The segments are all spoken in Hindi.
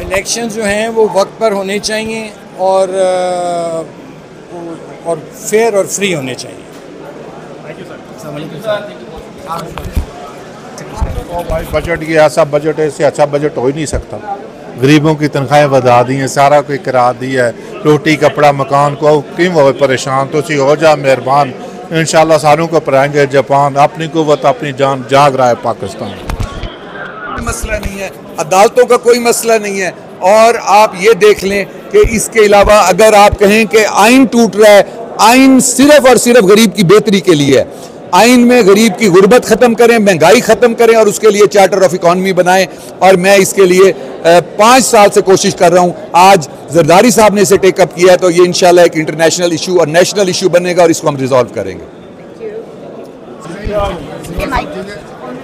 इलेक्शन जो हैं वो वक्त पर होने चाहिए और फेयर और फ्री होने चाहिए। भाई बजट ये ऐसा बजट है, इससे अच्छा बजट हो ही नहीं सकता। गरीबों की तनख्वाहें बढ़ा दी हैं, सारा कोई करा दिया है, रोटी कपड़ा मकान को क्यों हो परेशान। तो हो जा मेहरबान, इंशाल्लाह सारों को पढ़ाएंगे जापान। अपनी कुव्वत अपनी जान जाग रहा है पाकिस्तान। मसला नहीं है, अदालतों का कोई मसला नहीं है। और आप ये देख लें कि इसके अलावा अगर आप कहें कि आइन टूट रहा है, आइन सिर्फ और सिर्फ गरीब की बेहतरी के लिए है। आइन में गरीब की गुर्बत ख़त्म करें, महंगाई ख़त्म करें और उसके लिए चार्टर ऑफ इकॉनमी बनाएं। और मैं इसके लिए 5 साल से कोशिश कर रहा हूं। आज जरदारी साहब ने इसे टेकअप किया है, तो ये इंशाल्लाह एक इंटरनेशनल इशू और नेशनल इशू बनेगा और इसको हम रिजॉल्व करेंगे।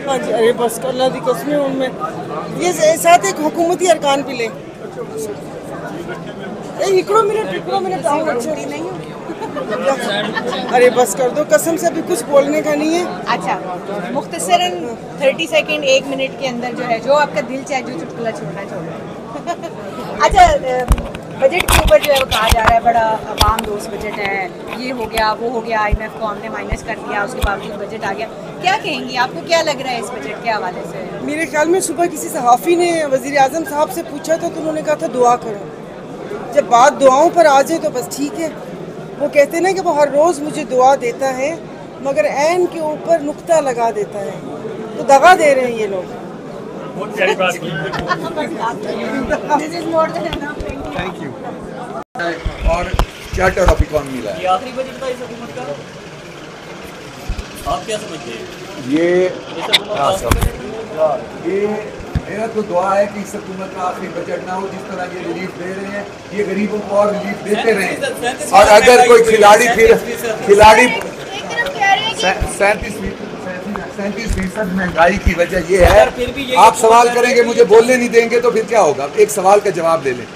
अरे बस अल्लाह दी कसम उनमें ये साथ एक हुकूमती अरकान पे ले इकड़ो मिनट आओ अच्छी नहीं अरे बस कर दो, कसम से अभी कुछ बोलने का नहीं है। अच्छा, मुख्तसरन 30 सेकंड 1 मिनट के अंदर जो है, जो आपका दिल चाहे जो चुटकुला छोड़ना छोड़ो। अच्छा, बजट के ऊपर जो है वो कहा जा रहा है बड़ा आवाम दोस्त बजट है, ये हो गया वो हो गया, IMF को हमने माइनस कर दिया, उसके बावजूद बजट आ गया। क्या कहेंगी, आपको क्या लग रहा है इस बजट के हवाले से? मेरे ख्याल में सुबह किसी सहाफ़ी ने वज़ीर आज़म साहब से पूछा था तो उन्होंने कहा था दुआ करो। जब बात दुआओं पर आ जाए तो बस ठीक है। वो कहते ना कि वो हर रोज़ मुझे दुआ देता है मगर ऐन के ऊपर नुक्ता लगा देता है, तो दगा दे रहे हैं ये लोग। Thank you. और चार्टर ऑफ इकॉनमी लाया। ये आखिरी बजट था इस हुकूमत का, आप क्या समझते हैं? ये मेरा तो दुआ है कि इस हुकूमत का आखिरी बजट ना हो। जिस तरह ये रिलीफ दे रहे हैं, ये गरीबों को और रिलीफ देते रहें। और अगर कोई खिलाड़ी 37% महंगाई की वजह ये है। आप सवाल करेंगे मुझे बोलने नहीं देंगे तो फिर क्या होगा? एक सवाल का जवाब ले लें।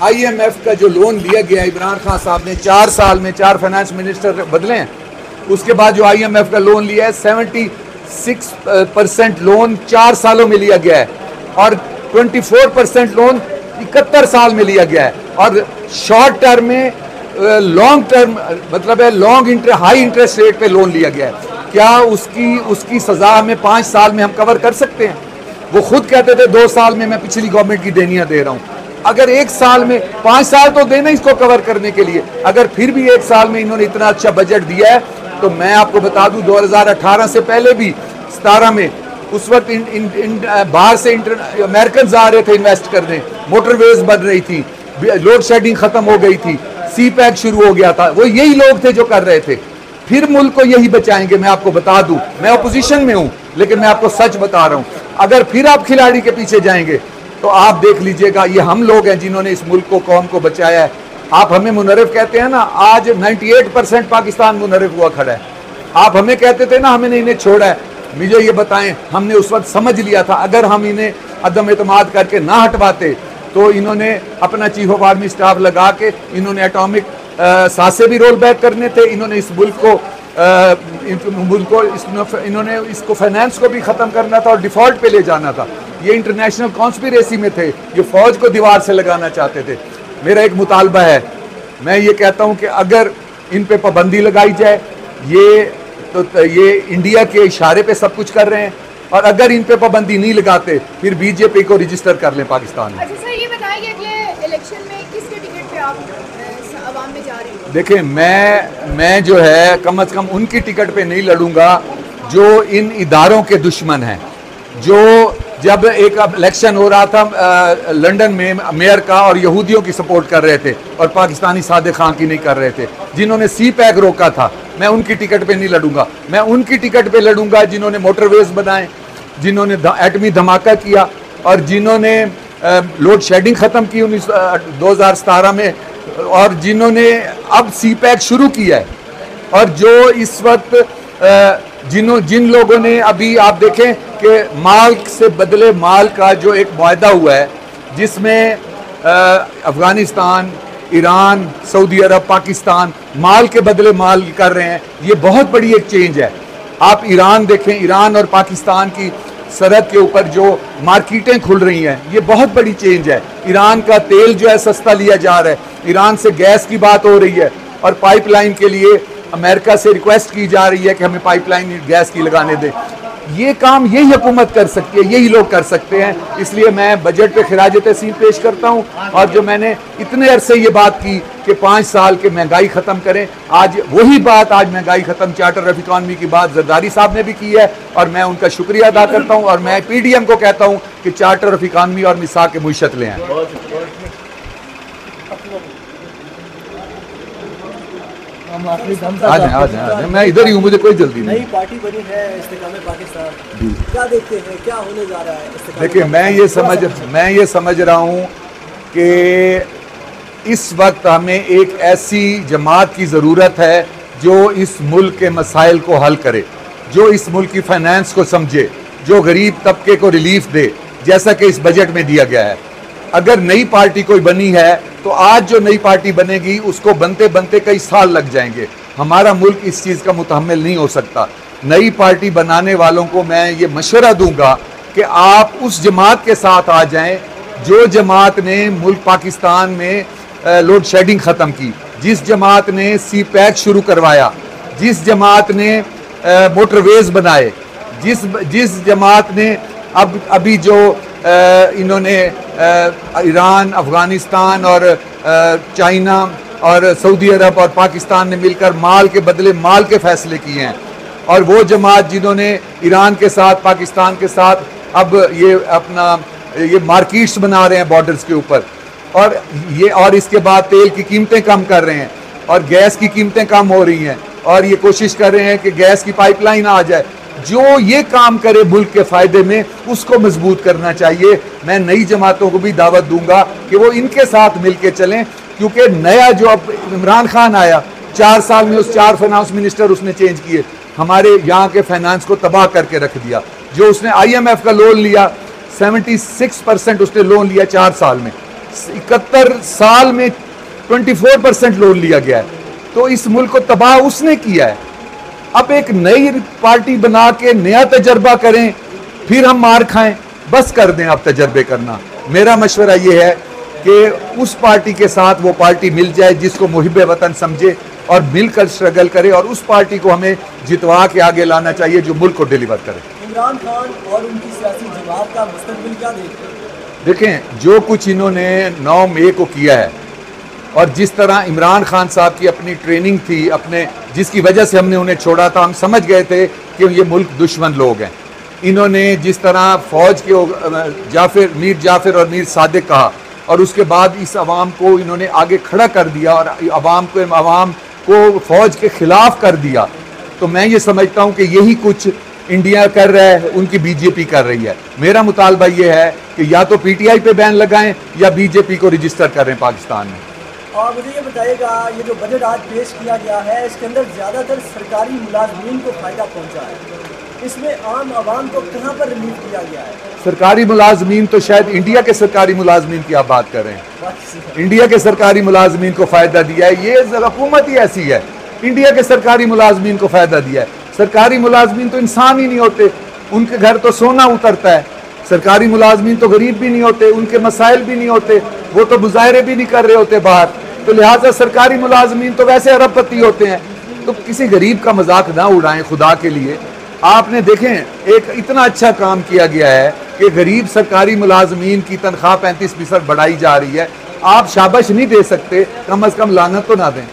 IMF का जो लोन लिया गया, इमरान खान साहब ने 4 साल में 4 फाइनेंस मिनिस्टर बदले हैं। उसके बाद जो IMF का लोन लिया है 76% लोन 4 सालों में लिया गया है और 24% लोन 71 साल में लिया गया है। और शॉर्ट टर्म में लॉन्ग टर्म मतलब है हाई इंटरेस्ट रेट पे लोन लिया गया है। क्या उसकी सजा हमें 5 साल में हम कवर कर सकते हैं? वो खुद कहते थे 2 साल में मैं पिछली गवर्नमेंट की देनियां दे रहा हूं। अगर 1 साल में 5 साल तो देना इसको कवर करने के लिए, अगर फिर भी 1 साल में इन्होंने इतना अच्छा बजट दिया है तो मैं आपको बता दूं 2018 से पहले भी 17 में उस वक्त बाहर से अमेरिकन आ रहे थे इन्वेस्ट करने, मोटरवेज बन रही थी, लोड शेडिंग खत्म हो गई थी, CPEC शुरू हो गया था। वो यही लोग थे जो कर रहे थे। फिर मुल्क को यही बचाएंगे। मैं आपको बता दूं, मैं अपोजिशन में हूं लेकिन मैं आपको सच बता रहा हूं, अगर फिर आप खिलाड़ी के पीछे जाएंगे तो आप देख लीजिएगा ये हम लोग हैं जिन्होंने इस मुल्क को कौम को बचाया है। आप हमें मुनर्रिफ कहते हैं ना, आज 98% पाकिस्तान मुनर्रिफ हुआ खड़ा है। आप हमें कहते थे ना हमने इन्हें छोड़ा है। मुझे ये बताएं, हमने उस वक्त समझ लिया था अगर हम इन्हें अदम एतमाद करके ना हटवाते तो इन्होंने अपना चीफ ऑफ आर्मी स्टाफ लगा के इन्होंने एटॉमिक सासे भी रोल बैक करने थे। इन्होंने इस मुल्क को इन्होंने इसको फाइनेंस को भी ख़त्म करना था और डिफ़ॉल्ट पे ले जाना था। ये इंटरनेशनल कॉन्स्पिरेसी में थे, ये फ़ौज को दीवार से लगाना चाहते थे। मेरा एक मुतालबा है, मैं ये कहता हूँ कि अगर इन पे पाबंदी लगाई जाए, ये इंडिया के इशारे पे सब कुछ कर रहे हैं, और अगर इन पे पाबंदी नहीं लगाते फिर BJP को रजिस्टर कर लें पाकिस्तान में। अच्छा सर, ये बताइए अगले इलेक्शन में किसके टिकट पे आप अवाम में जा रहे हैं? देखिए, मैं जो है कम से कम उनकी टिकट पे नहीं लड़ूंगा जो इन इदारों के दुश्मन हैं। जो जब एक इलेक्शन हो रहा था लंदन में मेयर का, और यहूदियों की सपोर्ट कर रहे थे और पाकिस्तानी सादिक खान की नहीं कर रहे थे, जिन्होंने CPEC रोका था, मैं उनकी टिकट पे नहीं लड़ूंगा। मैं उनकी टिकट पे लड़ूंगा जिन्होंने मोटरवेज बनाए, जिन्होंने एटमी धमाका किया और जिन्होंने लोड शेडिंग ख़त्म की 2017 में, और जिन्होंने अब CPEC शुरू किया है, और जो इस वक्त जिन लोगों ने अभी आप देखें कि माल से बदले माल का जो एक मुआहदा हुआ है जिसमें अफ़गानिस्तान, ईरान, सऊदी अरब, पाकिस्तान माल के बदले माल कर रहे हैं, ये बहुत बड़ी एक चेंज है। आप ईरान देखें, ईरान और पाकिस्तान की सरहद के ऊपर जो मार्केटें खुल रही हैं, ये बहुत बड़ी चेंज है। ईरान का तेल जो है सस्ता लिया जा रहा है, ईरान से गैस की बात हो रही है और पाइपलाइन के लिए अमेरिका से रिक्वेस्ट की जा रही है कि हमें पाइपलाइन गैस की लगाने दें। ये काम यही हुकूमत कर सकती है, यही लोग कर सकते हैं। इसलिए मैं बजट पे खिराज तहसीन पेश करता हूँ। और जो मैंने इतने अरसे ये बात की कि 5 साल के महंगाई ख़त्म करें, आज वही बात, आज महंगाई ख़त्म चार्टर ऑफ इकॉनमी की बात जरदारी साहब ने भी की है और मैं उनका शुक्रिया अदा करता हूँ। और मैं PDM को कहता हूँ कि चार्टर ऑफ इकॉनमी और मिसाक के मुशत ले आएँ। आज मैं इधर ही हूँ, मुझे कोई जल्दी नहीं। नई पार्टी बनी है इस्तेकाम पाकिस्तान, क्या देखते हैं, क्या होने जा रहा है? देखिए, मैं ये समझ रहा हूँ कि इस वक्त हमें एक ऐसी जमात की ज़रूरत है जो इस मुल्क के मसाइल को हल करे, जो इस मुल्क की फाइनेंस को समझे, जो गरीब तबके को रिलीफ दे, जैसा कि इस बजट में दिया गया है। अगर नई पार्टी कोई बनी है तो आज जो नई पार्टी बनेगी उसको बनते बनते कई साल लग जाएंगे। हमारा मुल्क इस चीज़ का मुतहम्मिल नहीं हो सकता। नई पार्टी बनाने वालों को मैं ये मशवरा दूंगा कि आप उस जमात के साथ आ जाएं जो जमात ने मुल्क पाकिस्तान में लोड शेडिंग ख़त्म की, जिस जमात ने CPEC शुरू करवाया, जिस जमात ने मोटरवेज बनाए, जिस जमात ने अभी जो इन्होंने ईरान, अफ़गानिस्तान और चाइना और सऊदी अरब और पाकिस्तान ने मिलकर माल के बदले माल के फ़ैसले किए हैं, और वो जमात जिन्होंने ईरान के साथ, पाकिस्तान के साथ अब ये मार्केट्स बना रहे हैं बॉर्डर्स के ऊपर, और इसके बाद तेल की कीमतें कम कर रहे हैं और गैस की कीमतें कम हो रही हैं, और ये कोशिश कर रहे हैं कि गैस की पाइपलाइन आ जाए। जो ये काम करे मुल्क के फ़ायदे में, उसको मजबूत करना चाहिए। मैं नई जमातों को भी दावत दूंगा कि वो इनके साथ मिल के चलें, क्योंकि नया जो अब इमरान खान आया, 4 साल में 4 फाइनेंस मिनिस्टर उसने चेंज किए, हमारे यहाँ के फाइनेंस को तबाह करके रख दिया। जो उसने IMF का लोन लिया, 76% उसने लोन लिया 4 साल में, 71 साल में 24% लोन लिया गया है। तो इस मुल्क को तबाह उसने किया है। अब एक नई पार्टी बना के नया तजर्बा करें, फिर हम मार खाएं, बस कर दें आप तजर्बे करना। मेरा मशवरा ये है कि उस पार्टी के साथ वो पार्टी मिल जाए जिसको मुहिब वतन समझे और मिलकर स्ट्रगल करे, और उस पार्टी को हमें जितवा के आगे लाना चाहिए जो मुल्क को डिलीवर करे। इमरान खान और उनकी सियासी जमात का मुस्तकबिल क्या देखते हैं? देखें, जो कुछ इन्होंने 9 मई को किया है और जिस तरह इमरान खान साहब की अपनी ट्रेनिंग थी, अपने जिसकी वजह से हमने उन्हें छोड़ा था, हम समझ गए थे कि ये मुल्क दुश्मन लोग हैं। इन्होंने जिस तरह फ़ौज के मीर जाफ़िर और मीर सादिक कहा, और उसके बाद इस अवाम को इन्होंने आगे खड़ा कर दिया और अवाम को फ़ौज के ख़िलाफ़ कर दिया, तो मैं ये समझता हूँ कि यही कुछ इंडिया कर रहा है, उनकी BJP कर रही है। मेरा मुतालबा ये है कि या तो PTI पे बैन लगाएं या BJP को रजिस्टर करें पाकिस्तान में। और मुझे ये बताइएगा, ये जो बजट आज पेश किया गया है, इसके अंदर ज़्यादातर सरकारी मुलाजमीन को फ़ायदा पहुंचा है, इसमें आम आवाम को कहाँ पर रिलीफ दिया गया है? सरकारी मुलाजमीन तो शायद इंडिया के सरकारी मुलाजमीन की आप बात कर रहे हैं। इंडिया के सरकारी मुलाजमीन को फ़ायदा दिया है, ये हुकूमत ही ऐसी है। इंडिया के सरकारी मुलाजमीन को फ़ायदा दिया है। सरकारी मुलाजमीन तो इंसान ही नहीं होते, उनके घर तो सोना उतरता है। सरकारी मुलाजमीन तो गरीब भी नहीं होते, उनके मसाइल भी नहीं होते, वो तो मुजाहरे भी नहीं कर रहे होते बाहर। तो लिहाजा सरकारी मुलाजमीन तो वैसे अरबपति होते हैं। तो किसी गरीब का मजाक ना उड़ाएं खुदा के लिए। आपने देखें, एक इतना अच्छा काम किया गया है कि गरीब सरकारी मुलाजमीन की तनख्वाह 35% बढ़ाई जा रही है। आप शाबाश नहीं दे सकते, कम अज़ कम लानत तो ना दें।